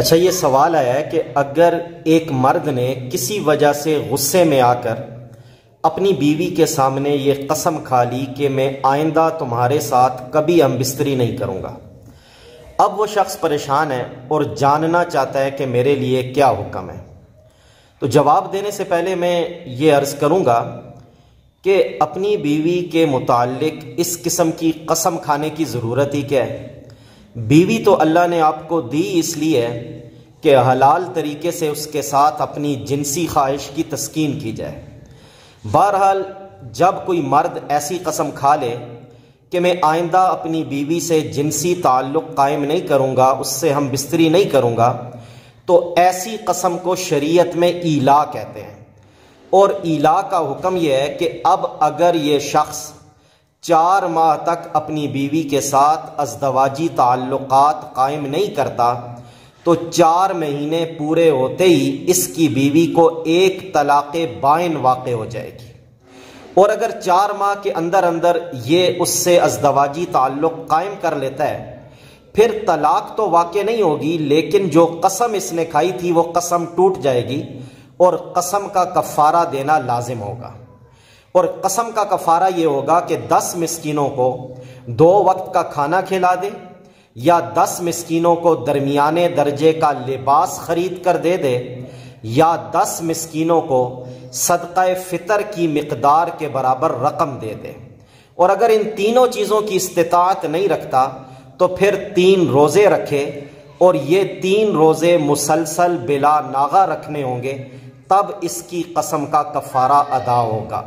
اچھا، یہ سوال آیا ہے کہ اگر ایک مرد نے کسی وجہ سے غصے میں آ کر اپنی بیوی کے سامنے یہ قسم کھا لی کہ میں آئندہ تمہارے ساتھ کبھی ہم بستری نہیں کروں گا، اب وہ شخص پریشان ہے اور جاننا چاہتا ہے کہ میرے لیے کیا حکم ہے، تو جواب دینے سے پہلے میں یہ عرض کروں گا کہ اپنی بیوی کے متعلق اس قسم کی قسم کھانے کی ضرورت ہی کیا ہے؟ بیوی تو اللہ نے آپ کو دی اس لیے کہ حلال طریقے سے اس کے ساتھ اپنی جنسی خواہش کی تسکین کی جائے۔ بہرحال جب کوئی مرد ایسی قسم کھا لے کہ میں آئندہ اپنی بیوی سے جنسی تعلق قائم نہیں کروں گا، اس سے ہم بستری نہیں کروں گا، تو ایسی قسم کو شریعت میں ایلا کہتے ہیں، اور ایلا کا حکم یہ ہے کہ اب اگر یہ شخص 4 ماہ تک اپنی بیوی کے ساتھ ازدواجی تعلقات قائم نہیں کرتا تو 4 مہینے پورے ہوتے ہی اس کی بیوی کو ایک طلاق بائن واقع ہو جائے گی، اور اگر 4 ماہ کے اندر اندر یہ اس سے ازدواجی تعلق قائم کر لیتا ہے پھر طلاق تو واقع نہیں ہوگی، لیکن جو قسم اس نے کھائی تھی وہ قسم ٹوٹ جائے گی اور قسم کا کفارہ دینا لازم ہوگا۔ اور قسم کا کفارہ یہ ہوگا کہ 10 مسکینوں کو 2 وقت کا کھانا کھلا دے، یا 10 مسکینوں کو درمیانے درجے کا لباس خرید کر دے دے، یا 10 مسکینوں کو صدقہ فطر کی مقدار کے برابر رقم دے دے۔ اور اگر ان تینوں چیزوں کی استطاعت نہیں رکھتا تو پھر 3 روزے رکھے، اور یہ 3 روزے مسلسل بلا ناغہ رکھنے ہوں گے، تب اس کی قسم کا کفارہ ادا ہوگا۔